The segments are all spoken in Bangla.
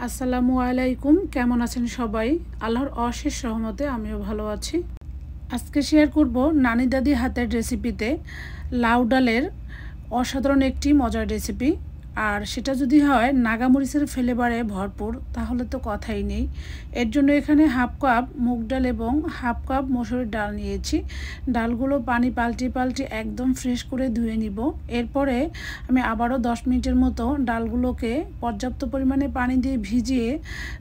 আসসালামু আলাইকুম। কেমন আছেন সবাই? আল্লাহর অশেষ রহমতে আমিও ভালো আছি। আজকে শেয়ার করব নানি দাদি হাতের রেসিপিতে লাউ ডালের অসাধারণ একটি মজার রেসিপি। আর সেটা যদি হয় নাগামরিচের ফ্লেভারে ভরপুর, তাহলে তো কথাই নেই। এর জন্য এখানে হাফ কাপ মুগ ডাল এবং হাফ কাপ মসুরের ডাল নিয়েছি। ডালগুলো পানি পাল্টে একদম ফ্রেশ করে ধুয়ে নিব। এরপরে আমি আবারও 10 মিনিটের মতো ডালগুলোকে পর্যাপ্ত পরিমাণে পানি দিয়ে ভিজিয়ে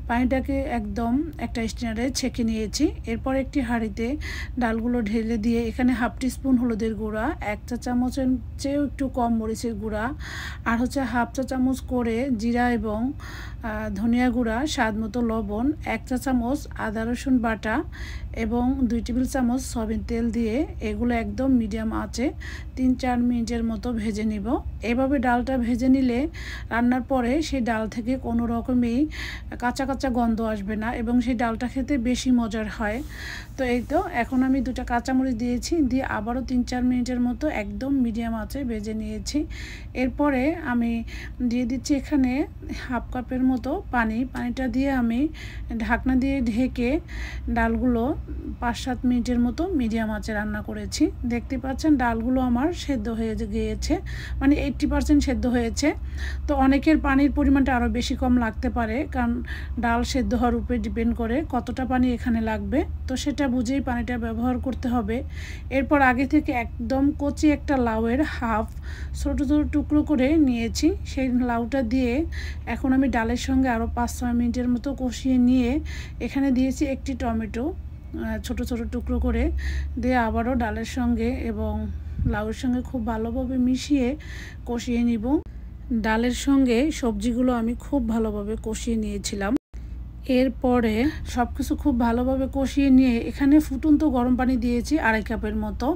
পানিটাকে একদম একটা স্ট্রেনারে ছেঁকে নিয়েছি। এরপর একটি হাঁড়িতে ডালগুলো ঢেলে দিয়ে এখানে হাফ টিস্পুন হলুদের গুঁড়া, 1 চা চামচের চেয়েও একটু কম মরিচের গুঁড়া, আর হচ্ছে হাফ চা চামচ করে জিরা এবং ধনিয়া গুঁড়া, স্বাদ মতো লবণ, 1 চা চামচ আদা রসুন বাটা এবং 2 টেবিল চামচ সয়াবিন তেল দিয়ে এগুলো একদম মিডিয়াম আঁচে 3-4 মিনিটের মতো ভেজে নিব। এভাবে ডালটা ভেজে নিলে রান্নার পরে সেই ডাল থেকে কোনো রকমই কাঁচা কাঁচা গন্ধ আসবে না এবং সেই ডালটা খেতে বেশি মজার হয়। তো এই তো এখন আমি 2টা কাঁচামরিচ দিয়েছি, দিয়ে আবারও 3-4 মিনিটের মতো একদম মিডিয়াম আঁচে ভেজে নিয়েছি। এরপরে আমি দিয়ে দিচ্ছি এখানে হাফ কাপের মতো পানিটা দিয়ে আমি ঢাকনা দিয়ে ঢেকে ডালগুলো 5-7 মিনিটের মতো মিডিয়াম আঁচে রান্না করেছি। দেখতে পাচ্ছেন ডালগুলো আমার সেদ্ধ হয়ে গিয়েছে, মানে 80% সেদ্ধ হয়েছে। তো অনেকের পানির পরিমাণটা আরও বেশি কম লাগতে পারে, কারণ ডাল সেদ্ধ হওয়ার উপরে ডিপেন্ড করে কতটা পানি এখানে লাগবে। তো সেটা বুঝেই পানিটা ব্যবহার করতে হবে। এরপর আগে থেকে একদম কচি একটা লাউয়ের হাফ ছোটো ছোটো টুকরো করে নিয়েছি। সেই লাউটা দিয়ে এখন আমি ডালের সঙ্গে আরও 5-6 মিনিটের মতো কষিয়ে নিয়ে এখানে দিয়েছি একটি টমেটো ছোট ছোট টুকরো করে দিয়ে আবারও ডালের সঙ্গে এবং লাউয়ের সঙ্গে খুব ভালোভাবে মিশিয়ে কষিয়ে নিব। ডালের সঙ্গে সবজিগুলো আমি খুব ভালোভাবে কষিয়ে নিয়েছিলাম। এরপরে সব কিছু খুব ভালোভাবে কষিয়ে নিয়ে এখানে ফুটন্ত গরম পানি দিয়েছি 2.5 কাপের মতো।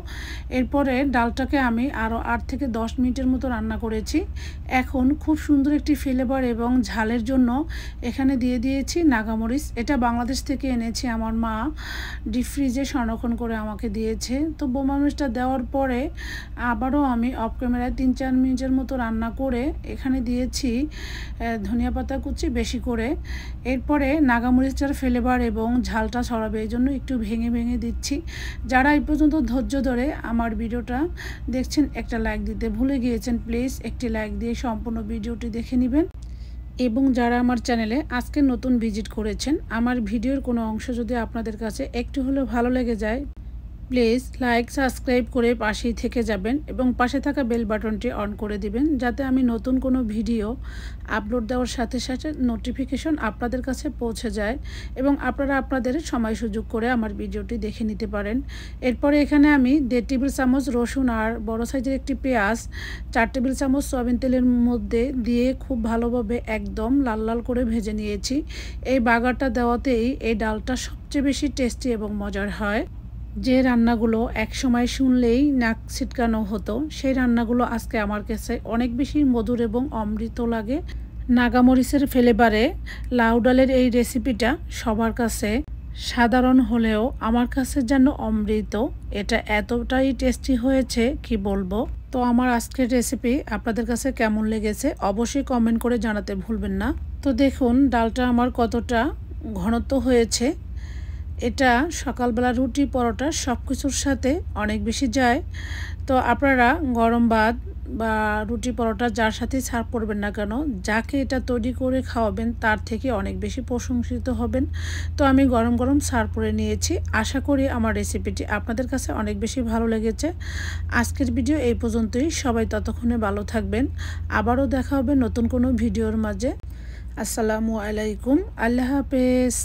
এরপরে ডালটাকে আমি আরও 8 থেকে 10 মিনিটের মতো রান্না করেছি। এখন খুব সুন্দর একটি ফ্লেভার এবং ঝালের জন্য এখানে দিয়ে দিয়েছি নাগামরিচ। এটা বাংলাদেশ থেকে এনেছি, আমার মা ডিপ ফ্রিজে সংরক্ষণ করে আমাকে দিয়েছে। তো বোমামরিচটা দেওয়ার পরে আবারও আমি অফ ক্যামেরায় 3-4 মিনিটের মতো রান্না করে এখানে দিয়েছি ধনিয়া পাতা কুচি বেশি করে। এরপরে নাগামরিচের ফ্লেভার এবং ঝালটা ছড়াবে এই জন্য একটু ভেঙে ভেঙে দিচ্ছি। যারা এই পর্যন্ত ধৈর্য ধরে আমার ভিডিওটা দেখছেন, একটা লাইক দিতে ভুলে গিয়েছেন, প্লিজ একটি লাইক দিয়ে সম্পূর্ণ ভিডিওটি দেখে নেবেন। এবং যারা আমার চ্যানেলে আজকে নতুন ভিজিট করেছেন, আমার ভিডিওর কোনো অংশ যদি আপনাদের কাছে একটু হলেও ভালো লেগে যায়, প্লিজ লাইক সাবস্ক্রাইব করে পাশেই থেকে যাবেন এবং পাশে থাকা বেল বাটনটি অন করে দিবেন, যাতে আমি নতুন কোনো ভিডিও আপলোড দেওয়ার সাথে সাথে নোটিফিকেশন আপনাদের কাছে পৌঁছে যায় এবং আপনারা আপনাদের সময় সুযোগ করে আমার ভিডিওটি দেখে নিতে পারেন। এরপরে এখানে আমি 1.5 টেবিল চামচ রসুন আর বড় সাইজের একটি পেঁয়াজ 4 টেবিল চামচ সয়াবিন তেলের মধ্যে দিয়ে খুব ভালোভাবে একদম লাল লাল করে ভেজে নিয়েছি। এই বাগারটা দেওয়াতেই এই ডালটা সবচেয়ে বেশি টেস্টি এবং মজার হয়। যে রান্নাগুলো এক সময় শুনলেই নাক ছিটকানো হতো, সেই রান্নাগুলো আজকে আমার কাছে অনেক বেশি মধুর এবং অমৃত লাগে। নাগামরিচের ফ্লেভারে লাউ ডালের এই রেসিপিটা সবার কাছে সাধারণ হলেও আমার কাছে যেন অমৃত। এটা এতটাই টেস্টি হয়েছে কি বলবো। তো আমার আজকের রেসিপি আপনাদের কাছে কেমন লেগেছে অবশ্যই কমেন্ট করে জানাতে ভুলবেন না। তো দেখুন ডালটা আমার কতটা ঘনত্ব হয়েছে। এটা সকালবেলা রুটি পরোটা সব কিছুর সাথে অনেক বেশি যায়। তো আপনারা গরম ভাত বা রুটি পরোটা যার সাথে সার্ভ করবেন না কেন, যাকে এটা তৈরি করে খাওয়াবেন তার থেকে অনেক বেশি প্রশংসিত হবেন। তো আমি গরম গরম সার্ভ করে নিয়েছি। আশা করি আমার রেসিপিটি আপনাদের কাছে অনেক বেশি ভালো লেগেছে। আজকের ভিডিও এই পর্যন্তই। সবাই ততক্ষণে ভালো থাকবেন। আবারও দেখা হবে নতুন কোনো ভিডিওর মাঝে। আসসালামু আলাইকুম, আল্লাহ হাফেজ।